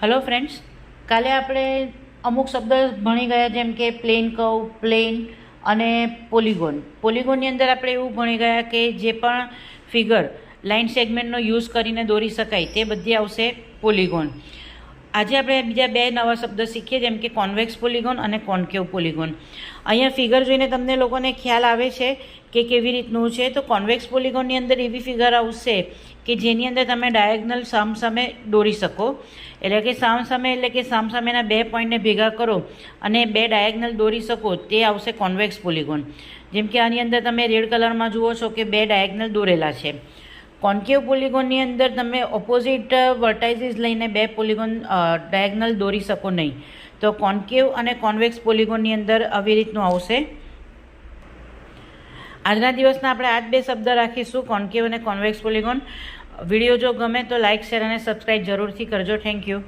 Hello friends, કાલે આપણે અમુક શબ્દ ભણી ગયા, જેમ કે પ્લેન કર્વ, પ્લેન અને પોલિગોન. પોલિગોનની અંદર આપણે એવું ભણી ગયા કે જે પણ ફિગર લાઇન સેગમેન્ટનો યુઝ કરીને દોરી શકાય તે બધી આવશે પોલિગોન. આજે આપણે બીજા બે નવા શબ્દ શીખીએ, જેમ કે કોન્વેક્સ પોલિગોન અને કોન્કેવ પોલિગોન. અહીંયા ફિગર જોઈને તમને લોકોને ખ્યાલ આવે છે કે કેવી રીતનું છે. તો કોન્વેક્સ પોલિગોનની અંદર એવી ફિગર આવશે કે જેની અંદર તમે ડાયગનલ સામસામે દોરી શકો. એટલે કે સામસામે એટલે કે સામસામેના બે પોઈન્ટને ભેગા કરો અને બે ડાયગનલ દોરી શકો, તે આવશે કોન્વેક્સ પોલિગોન. જેમ કે આની અંદર તમે રેડ કલરમાં જુઓ છો કે બે ડાયગનલ દોરેલા છે. કોન્કેવ પોલિગોનની અંદર તમે ઓપોઝિટ વર્ટાઇઝીસ લઈને બે પોલિગોન ડાયગનલ દોરી શકો નહીં. તો કોન્કેવ અને કોન્વેક્સ પોલિગોનની અંદર આવી રીતનું આવશે. આજના દિવસના આપણે આ જ બે શબ્દ રાખીશું, કોન્કેવ અને કોન્વેક્સ પોલિગોન. વિડીયો જો ગમે તો લાઇક, શેર અને સબસ્ક્રાઈબ જરૂરથી કરજો. Thank you.